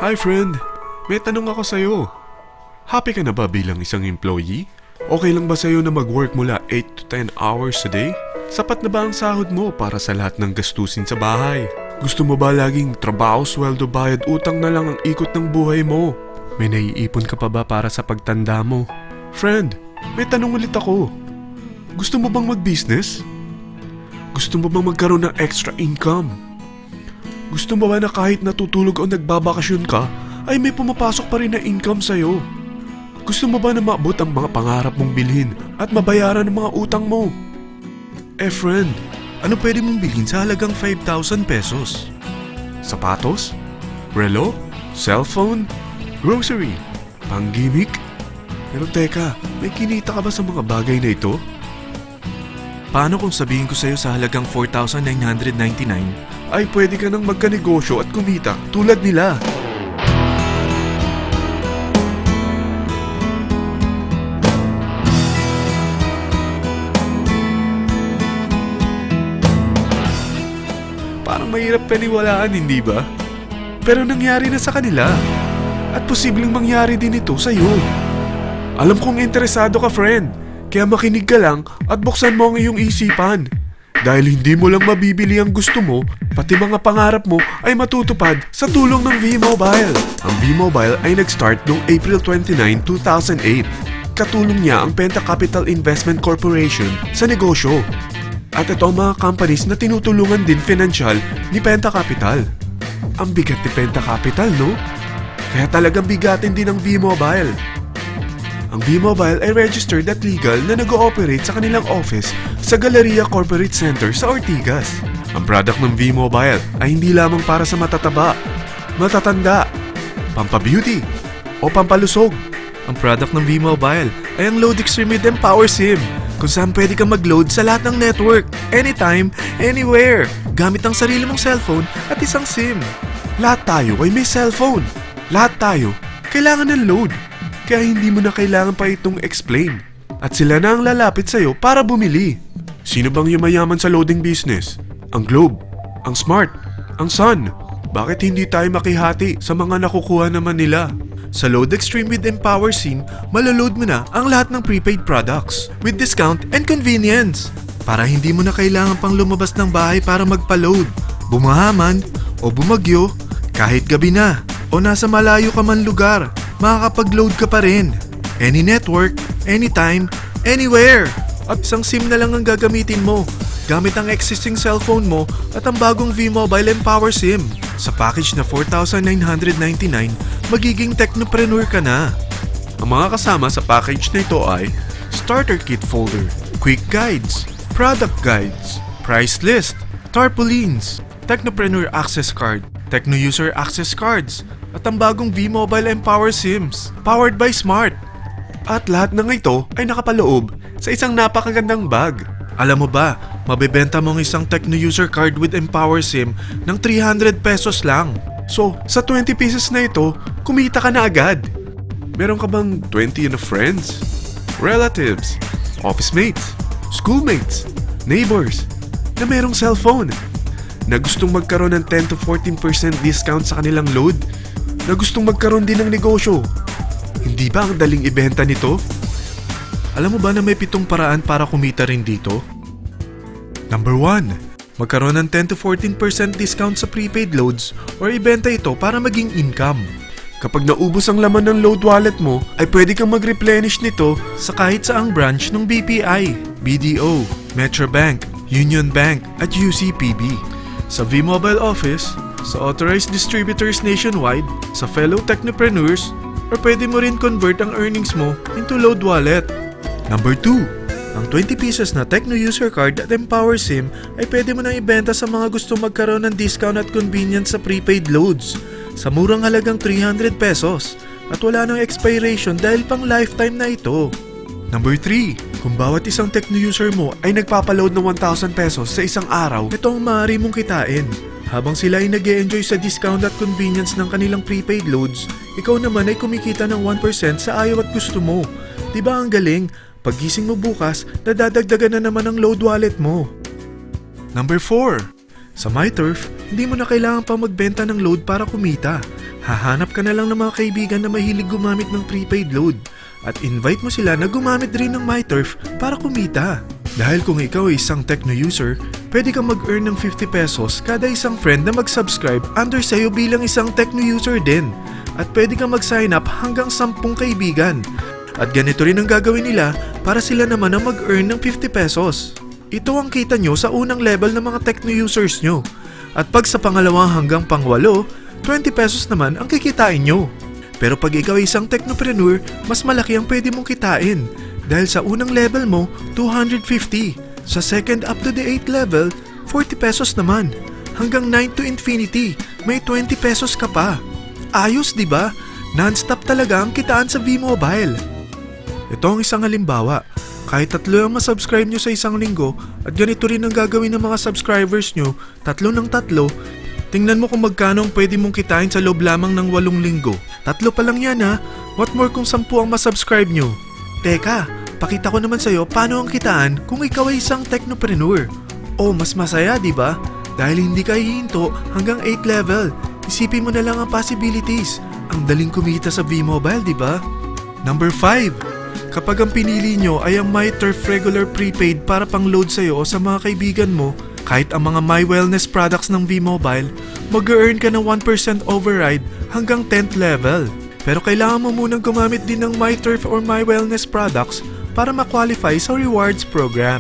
Hi friend, may tanong ako sa'yo. Happy ka na ba bilang isang employee? Okay lang ba sa'yo na mag-work mula 8 to 10 hours a day? Sapat na ba ang sahod mo para sa lahat ng gastusin sa bahay? Gusto mo ba laging trabaho, sweldo, bayad, utang na lang ang ikot ng buhay mo? May naiipon ka pa ba para sa pagtanda mo? Friend, may tanong ulit ako. Gusto mo bang mag-business? Gusto mo bang magkaroon ng extra income? Gusto mo ba na kahit natutulog o nagbabakasyon ka, ay may pumapasok pa rin na income sa'yo? Gusto mo ba na maabot ang mga pangarap mong bilhin at mabayaran ang mga utang mo? Friend, ano pwede mong bilhin sa halagang 5,000 pesos? Sapatos? Relo? Cellphone? Grocery? Pang-gimmick? Pero teka, may kinita ka ba sa mga bagay na ito? Paano kung sabihin ko sa'yo sa halagang 4,999 ay pwede ka nang magkanegosyo at kumita tulad nila? Parang mahirap paniwalaan, hindi ba? Pero nangyari na sa kanila. At posibleng mangyari din ito sa'yo. Alam kong interesado ka, friend. Kaya makinig ka lang at buksan mo ang iyong isipan. Dahil hindi mo lang mabibili ang gusto mo, pati mga pangarap mo ay matutupad sa tulong ng V-Mobile. Ang V-Mobile ay nag-start noong April 29, 2008. Katulong niya ang Penta Capital Investment Corporation sa negosyo. At ito ang mga companies na tinutulungan din financial ni Penta Capital. Ang bigat ni Penta Capital, no? Kaya talagang bigatin din ang V-Mobile. Ang V-Mobile ay registered at legal na nag-ooperate sa kanilang office sa Galleria Corporate Center sa Ortigas. Ang product ng V-Mobile ay hindi lamang para sa matataba, matatanda, pampabeauty, o pampalusog. Ang product ng V-Mobile ay ang Load Extreme with Empower SIM, kung saan pwede kang mag-load sa lahat ng network, anytime, anywhere, gamit ang sarili mong cellphone at isang SIM. Lahat tayo ay may cellphone. Lahat tayo kailangan ng load. Kaya hindi mo na kailangan pa itong explain. At sila na ang lalapit sa'yo para bumili. Sino bang yumayaman sa loading business? Ang Globe, ang Smart, ang Sun. Bakit hindi tayo makihati sa mga nakukuha naman nila? Sa Load Extreme with Empower SIM, maloload mo na ang lahat ng prepaid products with discount and convenience. Para hindi mo na kailangan pang lumabas ng bahay para magpa-load. Bumahaman o bumagyo, kahit gabi na o nasa malayo ka man lugar, makakapag-load ka pa rin. Any network, anytime, anywhere. At isang SIM na lang ang gagamitin mo gamit ang existing cellphone mo at ang bagong V-Mobile Empower SIM. Sa package na 4,999, magiging technopreneur ka na. Ang mga kasama sa package na ito ay Starter Kit Folder, Quick Guides, Product Guides, Price List, Tarpaulins, Technopreneur Access Card, Techno User Access Cards, at ang bagong V-Mobile Empower SIMs, powered by Smart. At lahat ng ito ay nakapaloob sa isang napakagandang bag. Alam mo ba, mabebenta mo ang isang Techno User Card with Empower SIM ng 300 pesos lang. So, sa 20 pieces na ito, kumita ka na agad. Meron ka bang 20 na friends, relatives, office mates, schoolmates, neighbors, na merong cellphone, na gustong magkaroon ng 10 to 14% discount sa kanilang load, na gustong magkaroon din ng negosyo? Hindi ba ang daling ibenta nito? Alam mo ba na may 7 paraan para kumita rin dito? Number 1. Magkaroon ng 10 to 14% discount sa prepaid loads or ibenta ito para maging income. Kapag naubos ang laman ng load wallet mo, ay pwede kang mag-replenish nito sa kahit saang branch ng BPI, BDO, Metrobank, Union Bank at UCPB. Sa V-Mobile office, sa authorized distributors nationwide, sa fellow technopreneurs, or pwede mo rin convert ang earnings mo into load wallet. Number 2. Ang 20 pieces na Techno User Card at Empower SIM ay pwede mo nang ibenta sa mga gusto magkaroon ng discount at convenience sa prepaid loads sa murang halagang 300 pesos at wala nang expiration dahil pang lifetime na ito. Number 3. Kung bawat isang Techno user mo ay nagpapaload ng 1,000 pesos sa isang araw, ito ang maaari mong kitain. Habang sila ay nag-e-enjoy sa discount at convenience ng kanilang prepaid loads, ikaw naman ay kumikita ng 1% sa ayaw at gusto mo. Diba ang galing? Paggising mo bukas, nadadagdagan na naman ang load wallet mo. Number 4. Sa MyTurf, hindi mo na kailangan pa magbenta ng load para kumita. Hahanap ka na lang ng mga kaibigan na mahilig gumamit ng prepaid load at invite mo sila na gumamit rin ng MyTurf para kumita. Dahil kung ikaw ay isang Tecno user, pwede kang mag-earn ng 50 pesos kada isang friend na mag-subscribe under sa'yo bilang isang Tecno user din. At pwede kang mag-sign up hanggang 10 kaibigan. At ganito rin ang gagawin nila para sila naman ang mag-earn ng 50 pesos. Ito ang kita nyo sa unang level ng mga Tecno users nyo. At pag sa pangalawa hanggang pangwalo, 20 pesos naman ang kikitain nyo. Pero pag ikaw ay isang technopreneur, mas malaki ang pwede mong kitain. Dahil sa unang level mo, 250. Sa second up to the 8th level, 40 pesos naman. Hanggang 9 to infinity, may 20 pesos ka pa. Ayos, di ba? Non-stop talaga ang kitaan sa V-Mobile. Ito ang isang halimbawa. Kahit 3 ang masubscribe nyo sa isang linggo at ganito rin ang gagawin ng mga subscribers nyo, 3 ng 3, tingnan mo kung magkano ang pwede mong kitain sa loob lamang ng 8 linggo. 3 pa lang yan ha. What more kung 10 ang masubscribe nyo? Teka, pakita ko naman sa'yo paano ang kitaan kung ikaw ay isang technopreneur. Oh, mas masaya, di ba? Dahil hindi ka hihinto hanggang 8th level. Isipin mo na lang ang possibilities. Ang daling kumita sa V-Mobile, di ba? Number 5. Kapag ang pinili nyo ay ang MyTurf regular prepaid para pang-load sa'yo o sa mga kaibigan mo, kahit ang mga My Wellness products ng V-Mobile, mag-earn ka ng 1% override hanggang 10th level. Pero kailangan mo munang gumamit din ng MyTurf or My Wellness products para ma-qualify sa rewards program.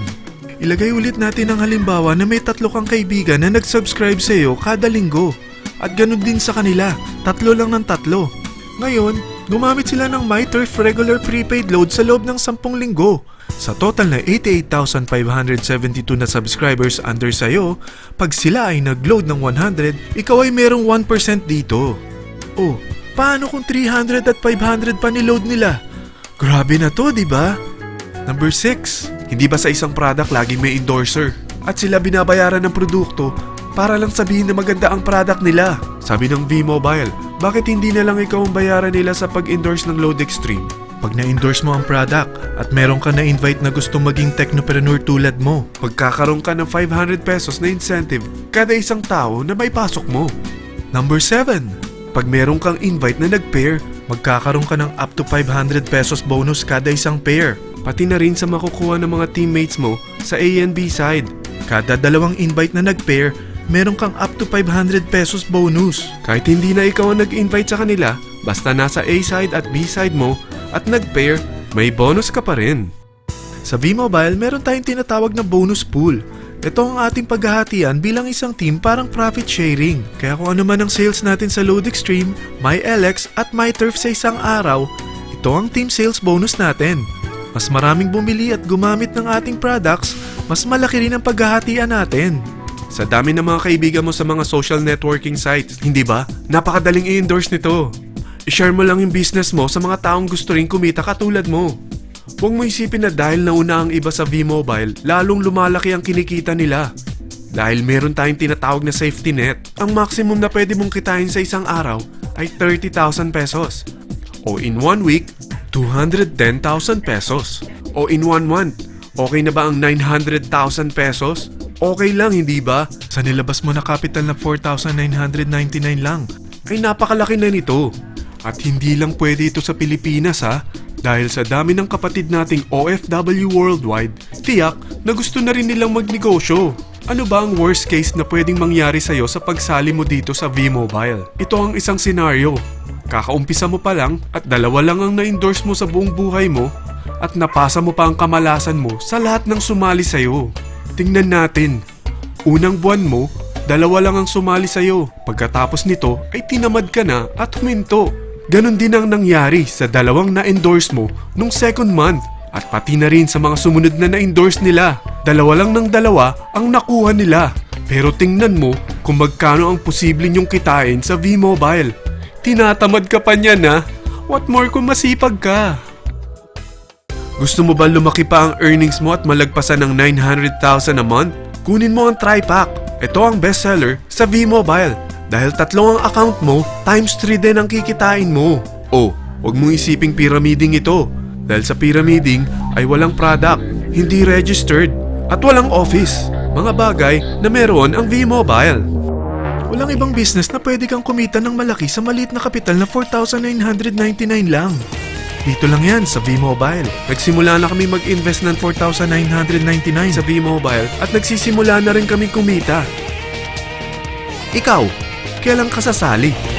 Ilagay ulit natin ang halimbawa na may 3 kang kaibigan na nag-subscribe sa iyo kada linggo. At ganun din sa kanila, 3 lang ng 3. Ngayon, gumamit sila ng MyTurf regular prepaid load sa loob ng 10 linggo. Sa total na 88,572 na subscribers under sa'yo, pag sila ay nag-load ng 100, ikaw ay merong 1% dito. Oh, paano kung 300 at 500 pa niload nila? Grabe na to, di ba? Number 6. Hindi ba sa isang product laging may endorser? At sila binabayaran ng produkto para lang sabihin na maganda ang product nila. Sabi ng V-Mobile, bakit hindi na lang ikaw ang bayaran nila sa pag-endorse ng Load Extreme? Pag na-endorse mo ang product at meron ka na-invite na gustong maging technopreneur tulad mo, magkakaroon ka ng 500 pesos na incentive kada isang tao na may pasok mo. Number 7. Pag meron kang invite na nag-pair, magkakaroon ka ng up to 500 pesos bonus kada isang pair. Pati na rin sa makukuha ng mga teammates mo sa A and B side. Kada 2 invite na nag-pair, meron kang up to 500 pesos bonus. Kahit hindi na ikaw ang nag-invite sa kanila, basta nasa A side at B side mo at nag-pair, may bonus ka pa rin. Sa V-Mobile, meron tayong tinatawag na bonus pool. Ito ang ating paghahatian bilang isang team parang profit sharing. Kaya kung ano man ang sales natin sa Load Extreme, MyLX at MyTurf sa isang araw, ito ang team sales bonus natin. Mas maraming bumili at gumamit ng ating products, mas malaki rin ang paghahatian natin. Sa dami ng mga kaibigan mo sa mga social networking sites, hindi ba? Napakadaling i-endorse nito. I-share mo lang yung business mo sa mga taong gusto rin kumita katulad mo. Huwag mo isipin na dahil nauna ang iba sa V-Mobile, lalong lumalaki ang kinikita nila. Dahil meron tayong tinatawag na safety net, ang maximum na pwede mong kitain sa isang araw ay 30,000 pesos. O in 1 week, 210,000 pesos. O in 1 month, okay na ba ang 900,000 pesos? Okay lang, hindi ba? Sa nilabas mo na capital na 4,999 lang, ay napakalaki na nito. At hindi lang pwede ito sa Pilipinas ha, dahil sa dami ng kapatid nating OFW worldwide, tiyak na gusto na rin nilang magnegosyo. Ano ba ang worst case na pwedeng mangyari sa'yo sa pagsali mo dito sa V-Mobile? Ito ang isang senaryo. Kakaumpisa mo pa lang at 2 lang ang na-endorse mo sa buong buhay mo at napasa mo pa ang kamalasan mo sa lahat ng sumali sa'yo. Tingnan natin. Unang buwan mo, 2 lang ang sumali sa'yo. Pagkatapos nito ay tinamad ka na at huminto. Ganon din ang nangyari sa 2 na-endorse mo nung second month at pati na rin sa mga sumunod na na-endorse nila. 2 lang ng 2 ang nakuha nila. Pero tingnan mo kung magkano ang posible nyong kitain sa V-Mobile. Tinatamad ka pa niyan ha? What more kung masipag ka? Gusto mo ba lumaki pa ang earnings mo at malagpasan ng 900,000 a month? Kunin mo ang TriPack. Ito ang bestseller sa V-Mobile. Dahil 3 ang account mo, times 3 din ang kikitain mo. Oh, huwag mong isiping pyramiding ito. Dahil sa pyramiding ay walang product, hindi registered, at walang office. Mga bagay na meron ang V-Mobile. Walang ibang business na pwede kang kumita ng malaki sa maliit na kapital na 4,999 lang. Dito lang yan sa V-Mobile. Nagsimula na kami mag-invest ng 4,999 sa V-Mobile at nagsisimula na rin kami kumita. Ikaw, kailan ka sasali?